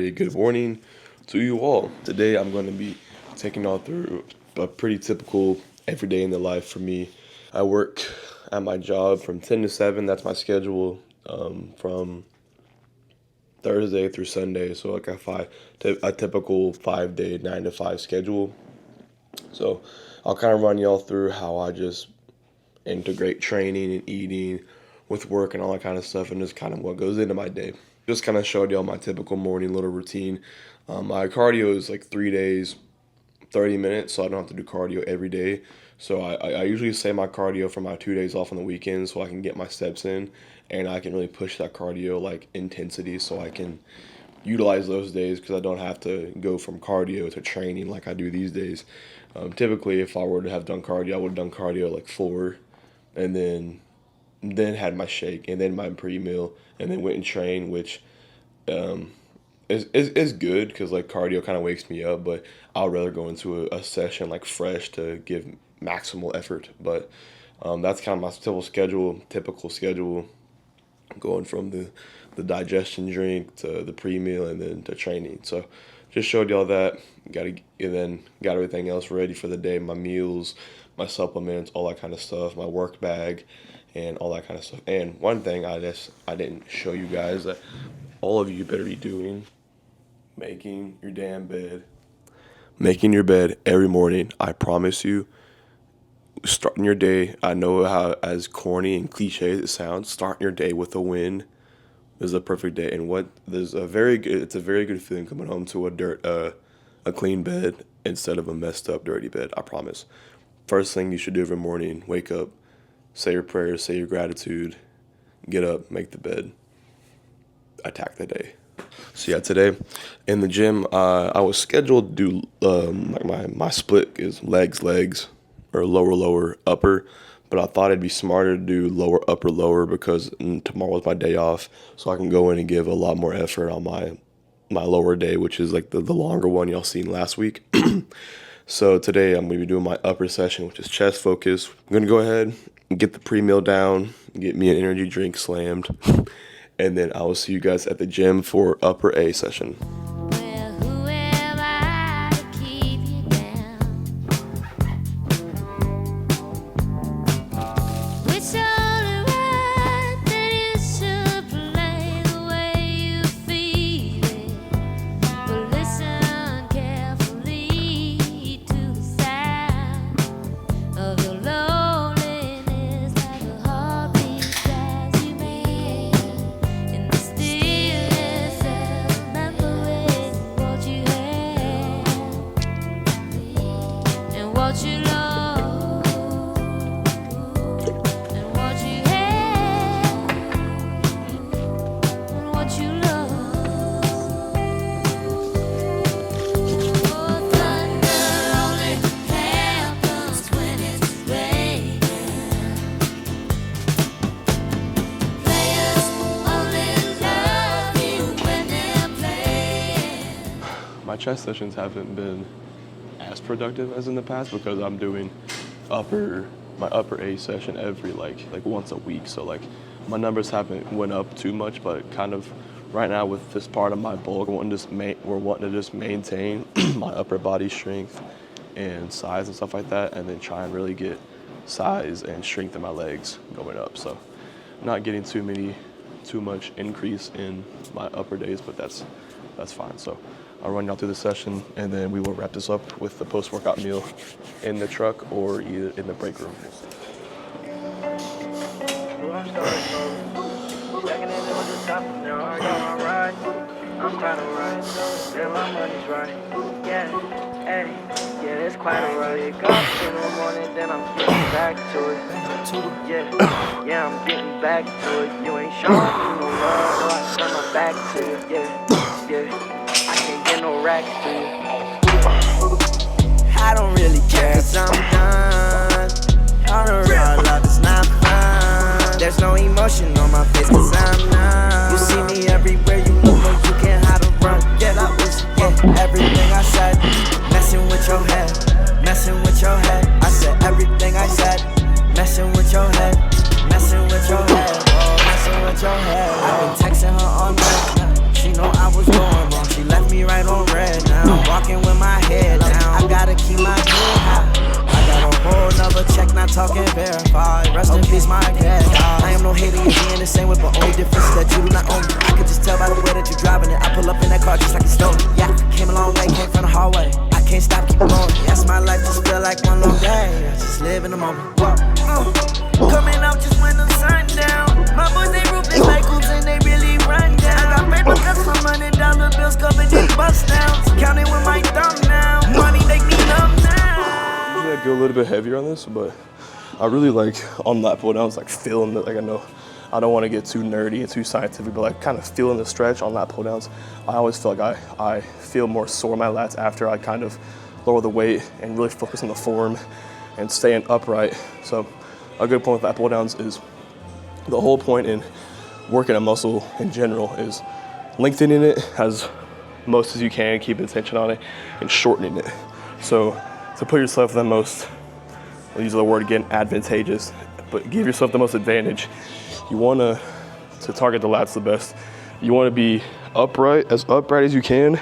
very good morning to you all. Today I'm going to be taking y'all through a pretty typical everyday in the life for me. I work at my job from 10 to 7. That's my schedule from Thursday through Sunday. So like a typical 5-day, 9 to 5 schedule. So I'll kind of run y'all through how I just integrate training and eating with work and all that kind of stuff, and just kind of what goes into my day. Just kind of showed y'all my typical morning little routine. My cardio is like 3 days, 30 minutes, so I don't have to do cardio every day. So I usually save my cardio for my 2 days off on the weekends so I can get my steps in, and I can really push that cardio like intensity so I can utilize those days because I don't have to go from cardio to training like I do these days. Typically, if I were to have done cardio, I would have done cardio like 4, and then had my shake, and then my pre-meal, and then went and trained, which is good because like cardio kind of wakes me up, but I'd rather go into a session like fresh to give maximal effort. But that's kind of my typical schedule, going from the digestion drink to the pre-meal and then to training. So just showed y'all that. Got everything else ready for the day, my meals, my supplements, all that kind of stuff, my work bag, and all that kind of stuff. And one thing I didn't show you guys that all of you better be doing, making your damn bed. Making your bed every morning, I promise you. Starting your day, I know how as corny and cliche as it sounds, starting your day with a win is a perfect day. And it's a very good feeling coming home to a clean bed instead of a messed up, dirty bed, I promise. First thing you should do every morning, wake up, say your prayers, say your gratitude, get up, make the bed, attack the day. So yeah, today in the gym, I was scheduled to do like my split is legs, or lower, upper. But I thought it'd be smarter to do lower, upper, lower because tomorrow's my day off, so I can go in and give a lot more effort on my lower day, which is like the longer one y'all seen last week. So today I'm going to be doing my upper session, which is chest focus. I'm going to go ahead and get the pre-meal down, get me an energy drink slammed, and then I will see you guys at the gym for upper A session. My chest sessions haven't been as productive as in the past because I'm doing my upper A session every like once a week. So like my numbers haven't went up too much, but kind of right now with this part of my bulk, we're wanting to just maintain my upper body strength and size and stuff like that, and then try and really get size and strength in my legs going up. So not getting too much increase in my upper days, but that's fine. So I'll run y'all through the session, and then we will wrap this up with the post-workout meal in the truck or either in the break room. I'm trying to ride, yeah, my money's right, yeah, it's quite a ride. Got up in the morning, then I'm getting back to it, yeah, I'm getting back to it. You ain't showing me no love, so I turn my back to it, yeah, I can't get no racks to you. I don't really care, 'cause I'm done. All the real love is not fun. There's no emotion on my face, 'cause I'm numb. You see me everywhere you look, but you can't hide or run. Yeah, I wish, everything I said. Messing with your head, messing with your head. I said everything I said. Messing with your head, messing with your head. Oh, messing with your head. I've been texting her all night. She know I was going wrong. She left working with my head down. I gotta keep my head high. I got a whole nother check, not talking verified. Rest in peace, my dad. I am no hater, you being the same with, but only difference is that you do not own me. I could just tell by the way that you're driving it. I pull up in that car just like it's stolen. Yeah, came a long way, came from the hallway. I can't stop, keep going. Yes, my life just feel like one long day. I just live in the moment. Coming out just when the sun down. My boys, they ruthless like hoops and they really run down. I got paper cuts from $100 bills covered in bust downs. Counting with my thumb now. Money make me numb now. Usually I go a little bit heavier on this, but I really like on lat pull downs, like feeling it. Like I know I don't want to get too nerdy and too scientific, but like kind of feeling the stretch on lat pull downs. I always feel like I feel more sore in my lats after I kind of lower the weight and really focus on the form and staying upright. So a good point with lat pull downs is the whole point in working a muscle in general is lengthening it as most as you can, keeping tension on it, and shortening it. So to put yourself in the most, I'll use the word again, advantageous, but give yourself the most advantage. You want to target the lats the best. You want to be upright as you can,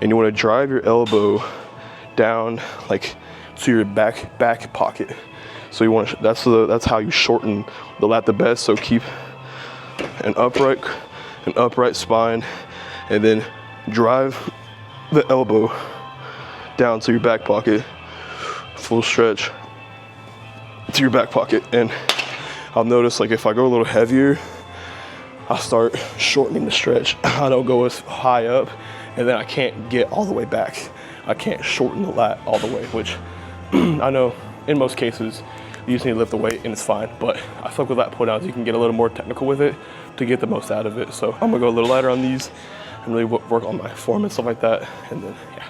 and you want to drive your elbow down like to your back pocket. So you want to, that's how you shorten the lat the best. So keep an upright spine, and then drive the elbow down to your back pocket, full stretch to your back pocket. And I'll notice, like, if I go a little heavier, I start shortening the stretch. I don't go as high up, and then I can't get all the way back. I can't shorten the lat all the way, which I know in most cases you just need to lift the weight and it's fine, but I feel like with lat pull downs you can get a little more technical with it to get the most out of it. So I'm gonna go a little lighter on these and really work on my form and stuff like that, and then yeah.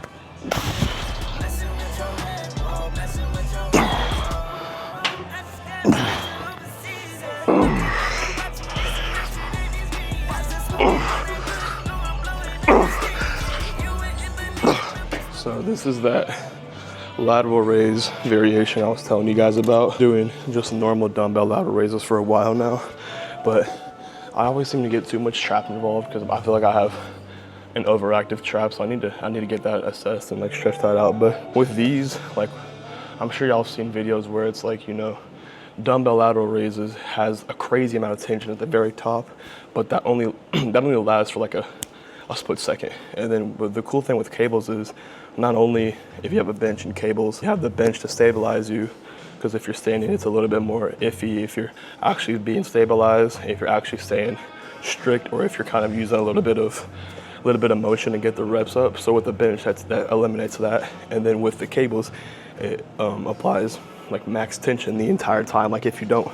So this is that lateral raise variation I was telling you guys about. Doing just normal dumbbell lateral raises for a while now, but I always seem to get too much trap involved because I feel like I have an overactive trap, so I need to get that assessed and like stretch that out. But with these, like, I'm sure y'all have seen videos where it's like, you know, dumbbell lateral raises has a crazy amount of tension at the very top, but that only lasts for like a split second. And then the cool thing with cables is not only if you have a bench and cables, you have the bench to stabilize you, because if you're standing, it's a little bit more iffy if you're actually being stabilized, if you're actually staying strict, or if you're kind of using a little bit of motion to get the reps up. So with the bench, that eliminates that. And then with the cables, it applies like max tension the entire time. Like if you don't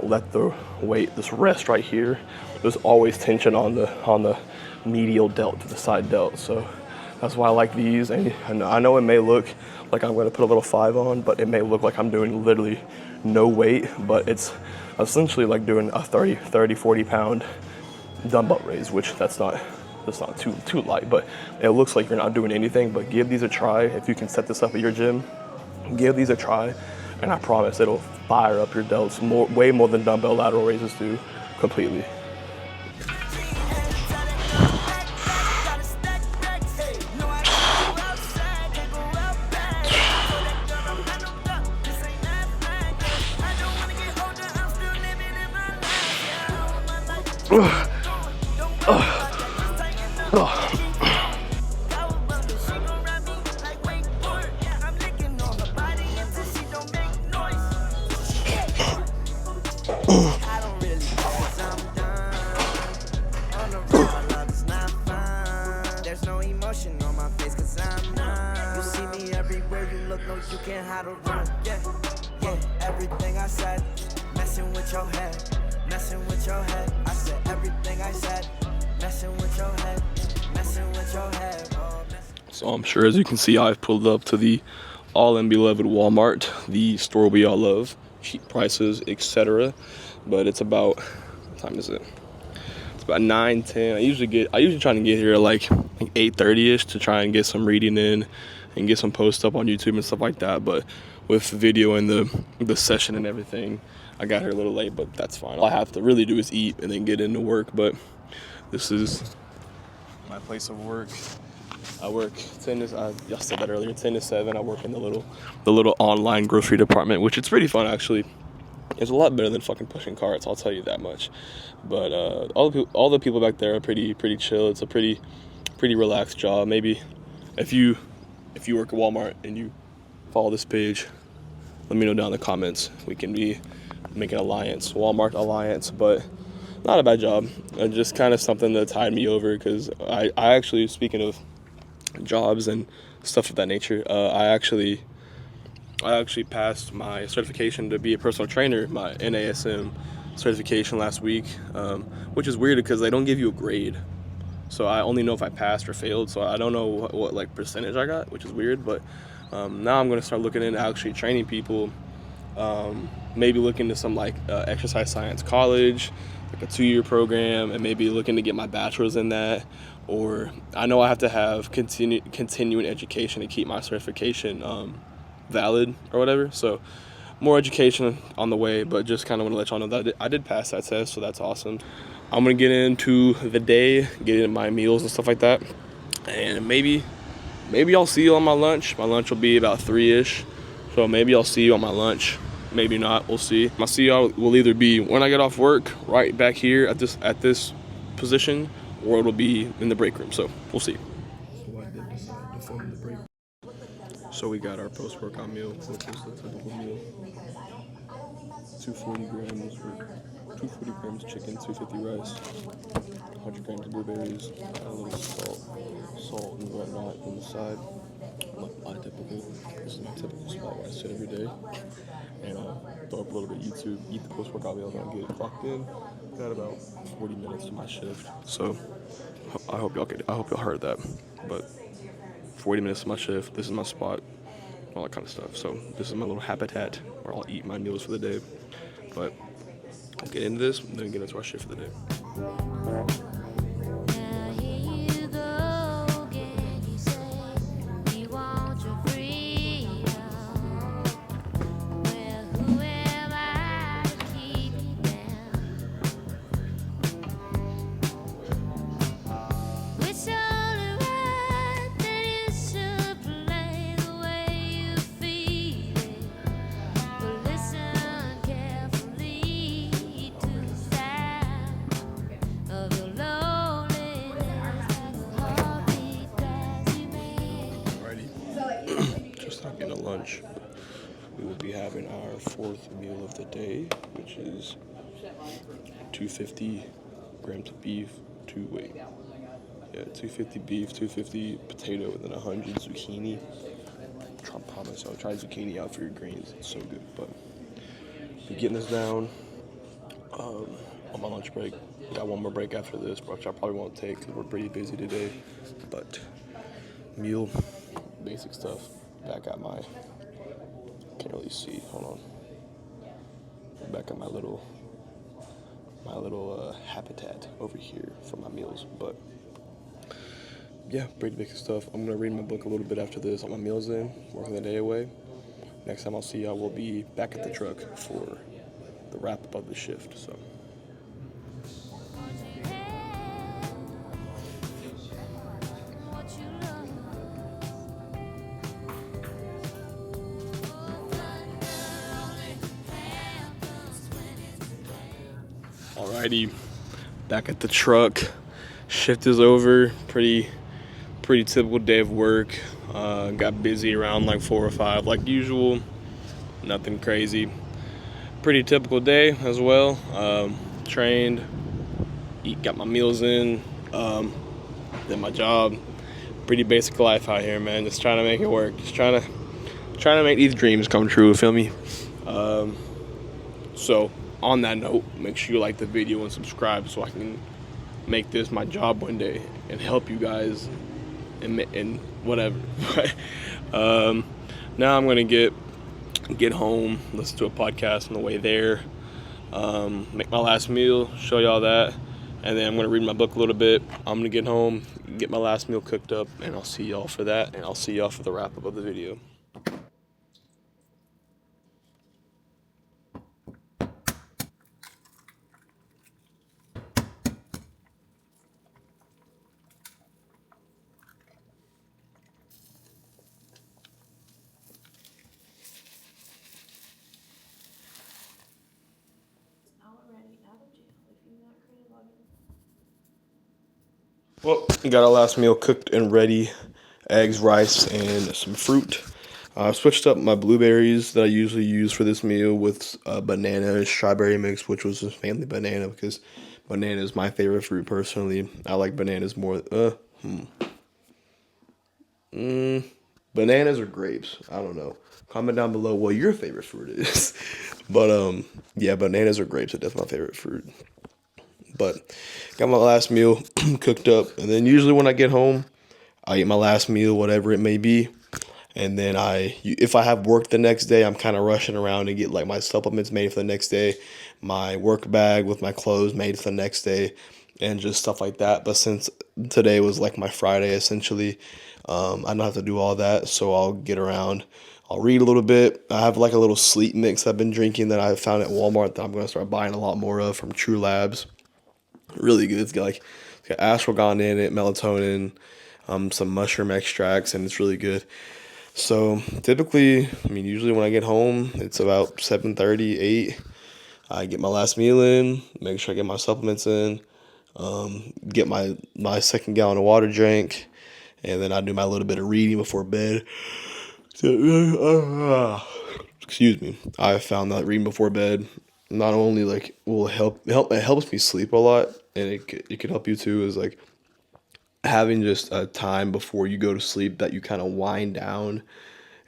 let the weight just rest right here, there's always tension on the medial delt to the side delt. So that's why I like these. And I know it may look like I'm going to put a little 5 on, but it may look like I'm doing literally no weight, but it's essentially like doing a 40 pound dumbbell raise, which that's not too light, but it looks like you're not doing anything. But give these a try. If you can set this up at your gym, give these a try, and I promise it'll fire up your delts way more than dumbbell lateral raises do completely. There's no emotion on my face 'cause I'm numb. You see me everywhere you look, no, you can't hide or run. Yeah, everything I said, messing with your head, messing with your head. I said everything I said, messing with your head, messing with your head. So I'm sure, as you can see, I've pulled up to the all beloved Walmart, the store we all love, cheap prices, etc. But it's about, what time is it? It's about 9:10. I usually try to get here at like 8:30ish to try and get some reading in and get some posts up on YouTube and stuff like that. But with video and the session and everything, I got here a little late, but that's fine. All I have to really do is eat and then get into work. But this is my place of work. I work 10 to, I said that earlier, 10 to 7. I work in the little online grocery department, which it's pretty fun actually. It's a lot better than fucking pushing carts, I'll tell you that much. But all the people back there are pretty chill. It's a pretty relaxed job. Maybe if you work at Walmart and you follow this page, let me know down in the comments. We can make an alliance, Walmart alliance. But not a bad job. Just kind of something that tied me over, because I actually, speaking of jobs and stuff of that nature, I actually passed my certification to be a personal trainer, my NASM certification last week, which is weird because they don't give you a grade. So I only know if I passed or failed. So I don't know what like percentage I got, which is weird. But now I'm going to start looking into actually training people. Maybe looking to some like exercise science college, like a 2-year program, and maybe looking to get my bachelor's in that. Or I know I have to have continuing education to keep my certification valid or whatever. So more education on the way, but just kind of want to let y'all know that I did pass that test, so that's awesome. I'm gonna get into the day, get into my meals and stuff like that, and maybe I'll see you on my lunch. My lunch will be about 3-ish, so maybe I'll see you on my lunch. Maybe not. We'll see. My see y'all will either be when I get off work, right back here at this position, or it'll be in the break room. So we'll see. So I did decide to film the break. So we got our post-workout meal, which is the typical meal. 240 grams chicken, 250 rice, 100 grams of blueberries, a little salt and whatnot on the side. This is my typical spot where I sit every day. And throw up a little bit of YouTube, eat the post-workout meal, and I'll get clocked in. Got about 40 minutes to my shift. So I hope y'all heard that. But 40 minutes to my shift, this is my spot, all that kind of stuff. So this is my little habitat where I'll eat my meals for the day. But I'll get into this and then get into our shift for the day. Lunch, we will be having our 4th meal of the day, which is 250 grams of beef, 250 beef, 250 potato, and then 100 zucchini. I promise I'll try zucchini out for your greens. It's so good. But we're getting this down on my lunch break. Got one more break after this, which I probably won't take because we're pretty busy today. But meal, basic stuff. Back at my, can't really see, hold on. Back at my little habitat over here for my meals. But yeah, pretty basic stuff. I'm gonna read my book a little bit after this. All my meals in, working the day away. Next time I'll see y'all, we'll be back at the truck for the wrap up of the shift. So. Alrighty, back at the truck. Shift is over. Pretty typical day of work. Got busy around like 4 or 5 like usual. Nothing crazy. Pretty typical day as well. Trained, got my meals in, did my job. Pretty basic life out here, man. Just trying to make it work. Just trying to make these dreams come true. Feel me? So on that note, make sure you like the video and subscribe so I can make this my job one day and help you guys and whatever. Now I'm gonna get home, listen to a podcast on the way there, make my last meal, show y'all that, and then I'm gonna read my book a little bit. I'm gonna get home, get my last meal cooked up, and I'll see y'all for that, and I'll see y'all for the wrap up of the video. Well, we got our last meal cooked and ready. Eggs, rice, and some fruit. I switched up my blueberries that I usually use for this meal with banana and strawberry mix, which was just mainly banana because banana is my favorite fruit personally. I like bananas more. Bananas or grapes? I don't know. Comment down below what your favorite fruit is. But yeah, bananas or grapes are definitely my favorite fruit. But got my last meal cooked up, and then usually when I get home, I eat my last meal, whatever it may be, and then if I have work the next day, I'm kind of rushing around to get like my supplements made for the next day, my work bag with my clothes made for the next day, and just stuff like that. But since today was like my Friday essentially, I don't have to do all that, so I'll get around. I'll read a little bit. I have like a little sleep mix I've been drinking that I found at Walmart that I'm going to start buying a lot more of from True Labs. Really good. It's got ashwagandha in it, melatonin, some mushroom extracts, and it's really good. So typically, I mean, usually when I get home, it's about 7:30, 8. I get my last meal in, make sure I get my supplements in, get my second gallon of water drink, and then I do my little bit of reading before bed. Excuse me. I found that reading before bed not only like will help it helps me sleep a lot, and it can help you too. Is like having just a time before you go to sleep that you kind of wind down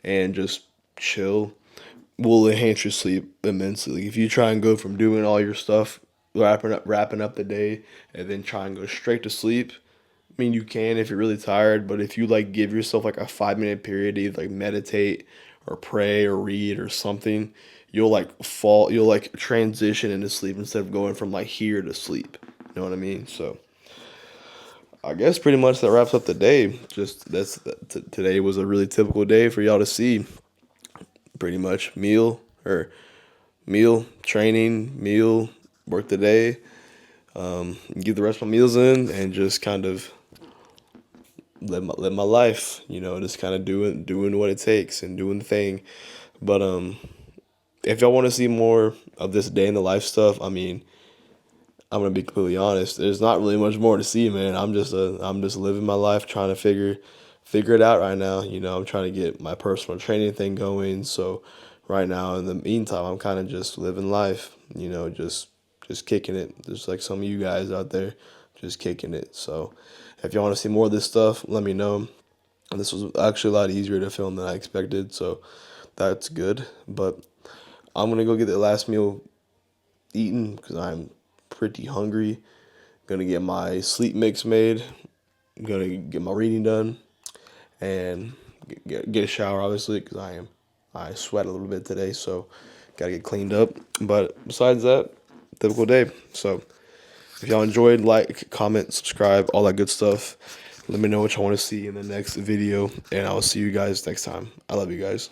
and just chill will enhance your sleep immensely. If you try and go from doing all your stuff, wrapping up the day, and then try and go straight to sleep, I mean, you can if you're really tired, but if you like give yourself like a 5 minute period to either like meditate or pray or read or something, you'll like transition into sleep instead of going from like here to sleep. You know what I mean? So I guess pretty much that wraps up the day. Just today was a really typical day for y'all to see. Pretty much meal, training, meal, work the day, get the rest of my meals in, and just kind of live my life, just kind of doing what it takes and doing the thing. But if y'all want to see more of this day in the life stuff, I mean, I'm gonna be completely honest. There's not really much more to see, man. I'm just living my life, trying to figure it out right now. I'm trying to get my personal training thing going. So right now, in the meantime, I'm kind of just living life. Just kicking it. Just like some of you guys out there, just kicking it. So if y'all want to see more of this stuff, let me know. This was actually a lot easier to film than I expected, so that's good. But I'm gonna go get the last meal eaten because I'm pretty hungry. Gonna get my sleep mix made. I'm gonna get my reading done and get a shower, obviously, because I sweat a little bit today, so gotta get cleaned up. But besides that, typical day. So if y'all enjoyed, like, comment, subscribe, all that good stuff. Let me know what y'all want to see in the next video, and I'll see you guys next time. I love you guys.